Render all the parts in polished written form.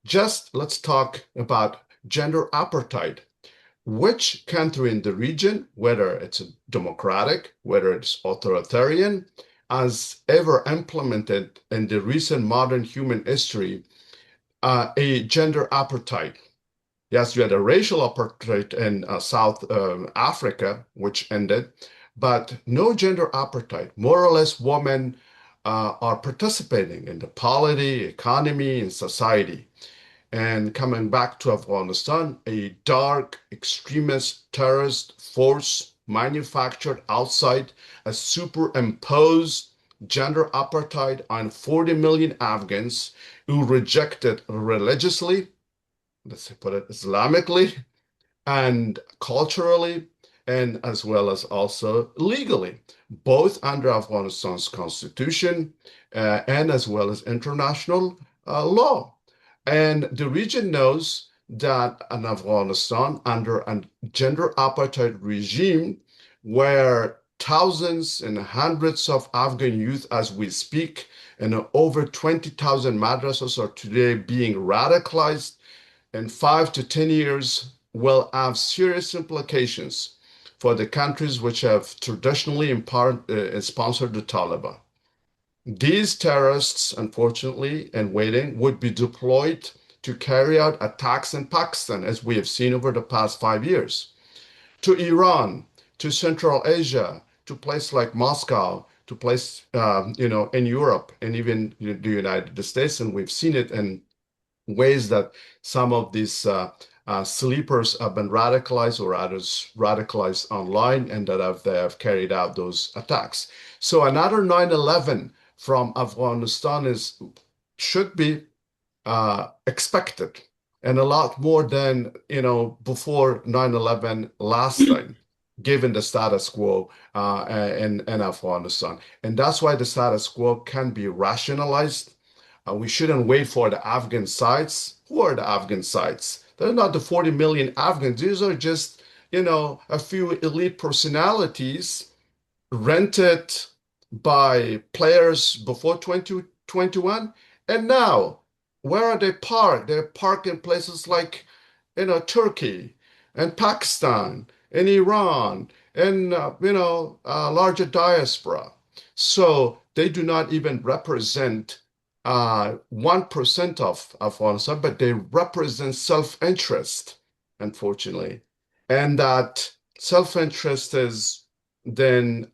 just let's talk about gender apartheid. Which country in the region, whether it's democratic, whether it's authoritarian, has ever implemented in the recent modern human history a gender apartheid? Yes, you had a racial apartheid in South Africa, which ended, but no gender apartheid. More or less, women are participating in the polity, economy, and society. And coming back to Afghanistan, a dark extremist terrorist force manufactured outside a superimposed gender apartheid on 40 million Afghans who rejected religiously, let's put it Islamically, and culturally, and as well as also legally, both under Afghanistan's constitution and as well as international law. And the region knows that in Afghanistan, under a gender apartheid regime, where thousands and hundreds of Afghan youth, as we speak, and over 20,000 madrasas are today being radicalized, in 5 to 10 years will have serious implications for the countries which have traditionally sponsored the Taliban. These terrorists, unfortunately, and waiting, would be deployed to carry out attacks in Pakistan, as we have seen over the past 5 years, to Iran, to Central Asia, to places like Moscow, to places, in Europe and even the United States. And we've seen it in ways that some of these sleepers have been radicalized or others radicalized online and that they have carried out those attacks. So another 9/11 from Afghanistan should be expected, and a lot more than before 9/11 last time, given the status quo in Afghanistan. And that's why the status quo can be rationalized. We shouldn't wait for the Afghan sides. Who are the Afghan sides? They're not the 40 million Afghans. These are just, a few elite personalities rented by players before 2021. And now, where are they parked? They're parked in places like, Turkey and Pakistan and Iran and, larger diaspora. So they do not even represent 1% of Afghanistan, but they represent self-interest, unfortunately. And that self-interest is then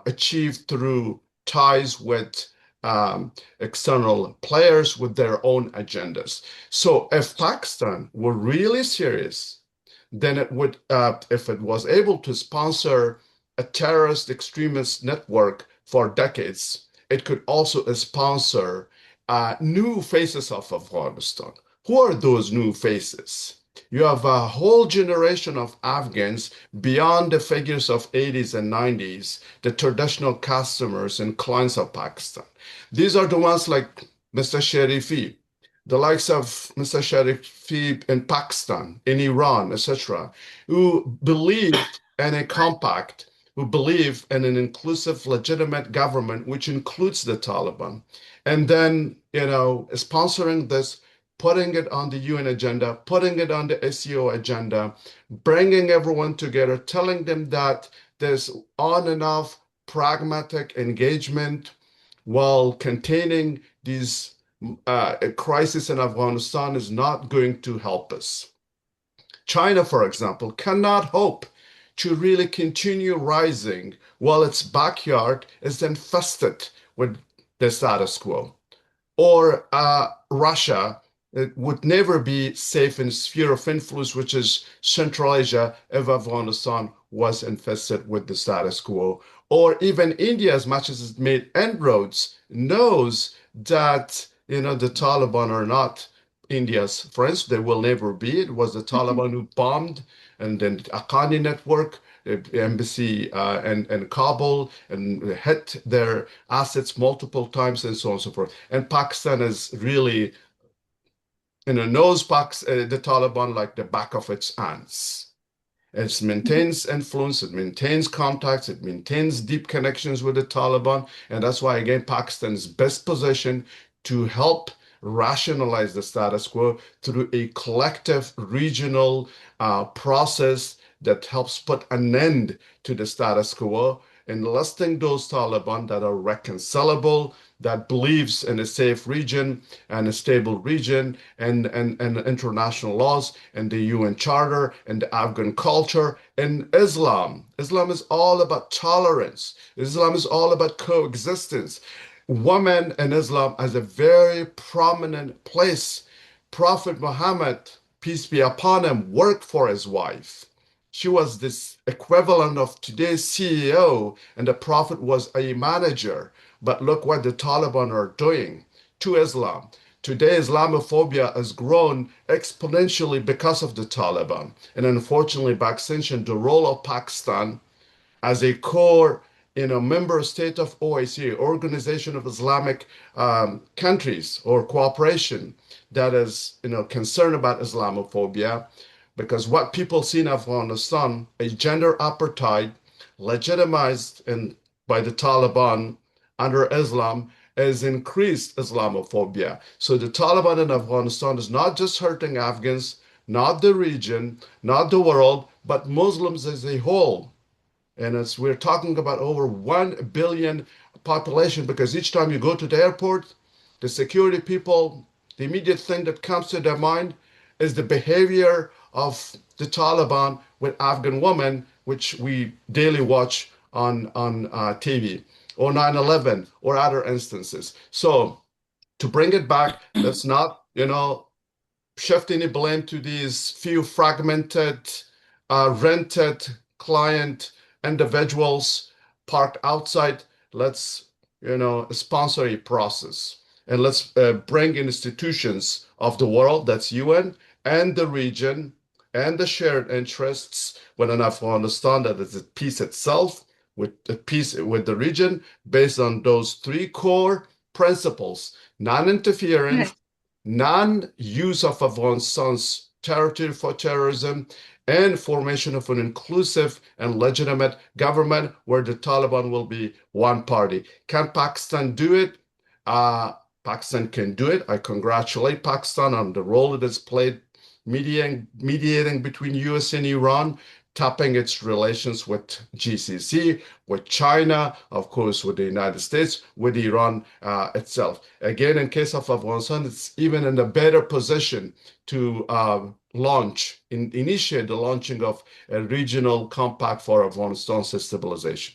achieved through ties with external players with their own agendas. So if Pakistan were really serious, then it would, if it was able to sponsor a terrorist extremist network for decades, it could also sponsor new faces of Afghanistan. Who are those new faces? You have a whole generation of Afghans beyond the figures of 80s and 90s, the traditional customers and clients of Pakistan. These are the ones like Mr. Sharifi, the likes of Mr. Sharifi in Pakistan, in Iran, etc., who believe in a compact, who believe in an inclusive, legitimate government, which includes the Taliban. And then, sponsoring this, putting it on the UN agenda, putting it on the SEO agenda, bringing everyone together, telling them that there's on and off pragmatic engagement while containing these crisis in Afghanistan is not going to help us. China, for example, cannot hope to really continue rising while its backyard is infested with the status quo. Or Russia, it would never be safe in sphere of influence, which is Central Asia, if Afghanistan was infested with the status quo. Or even India, as much as it made inroads, knows that the Taliban are not India's friends. They will never be. It was the Taliban who bombed, and then the Akani network, embassy in Kabul, and hit their assets multiple times, and so on and so forth. And Pakistan is really, knows the Taliban like the back of its hands. It maintains influence, it maintains contacts, it maintains deep connections with the Taliban. And that's why, again, Pakistan is best positioned to help rationalize the status quo through a collective regional process that helps put an end to the status quo, enlisting those Taliban that are reconcilable, that believes in a safe region and a stable region and international laws and the UN Charter and the Afghan culture and Islam. Islam is all about tolerance. Islam is all about coexistence. Women in Islam has a very prominent place. Prophet Muhammad, peace be upon him, worked for his wife. She was this equivalent of today's CEO, and the Prophet was a manager. But look what the Taliban are doing to Islam. Today, Islamophobia has grown exponentially because of the Taliban. And unfortunately, by extension, the role of Pakistan as a core member state of OIC, Organization of Islamic Countries or cooperation that is concerned about Islamophobia, because what people see in Afghanistan, a gender apartheid legitimized by the Taliban under Islam, has increased Islamophobia. So the Taliban in Afghanistan is not just hurting Afghans, not the region, not the world, but Muslims as a whole. And as we're talking about over 1 billion population, because each time you go to the airport, the security people, the immediate thing that comes to their mind is the behavior of the Taliban with Afghan women, which we daily watch on TV, or 9/11, or other instances. So to bring it back, let's not, shift any blame to these few fragmented, rented client individuals parked outside. Let's, sponsor a process and let's bring institutions of the world, that's UN and the region and the shared interests within Afghanistan that is at peace itself, with peace with the region, based on those three core principles: non-interference, non-use of Afghanistan's territory for terrorism, and formation of an inclusive and legitimate government where the Taliban will be one party. Can Pakistan do it? Pakistan can do it. I congratulate Pakistan on the role it has played mediating between US and Iran, tapping its relations with GCC, with China, of course, with the United States, with Iran itself. Again, in case of Afghanistan, it's even in a better position to initiate the launching of a regional compact for Afghanistan's stabilization.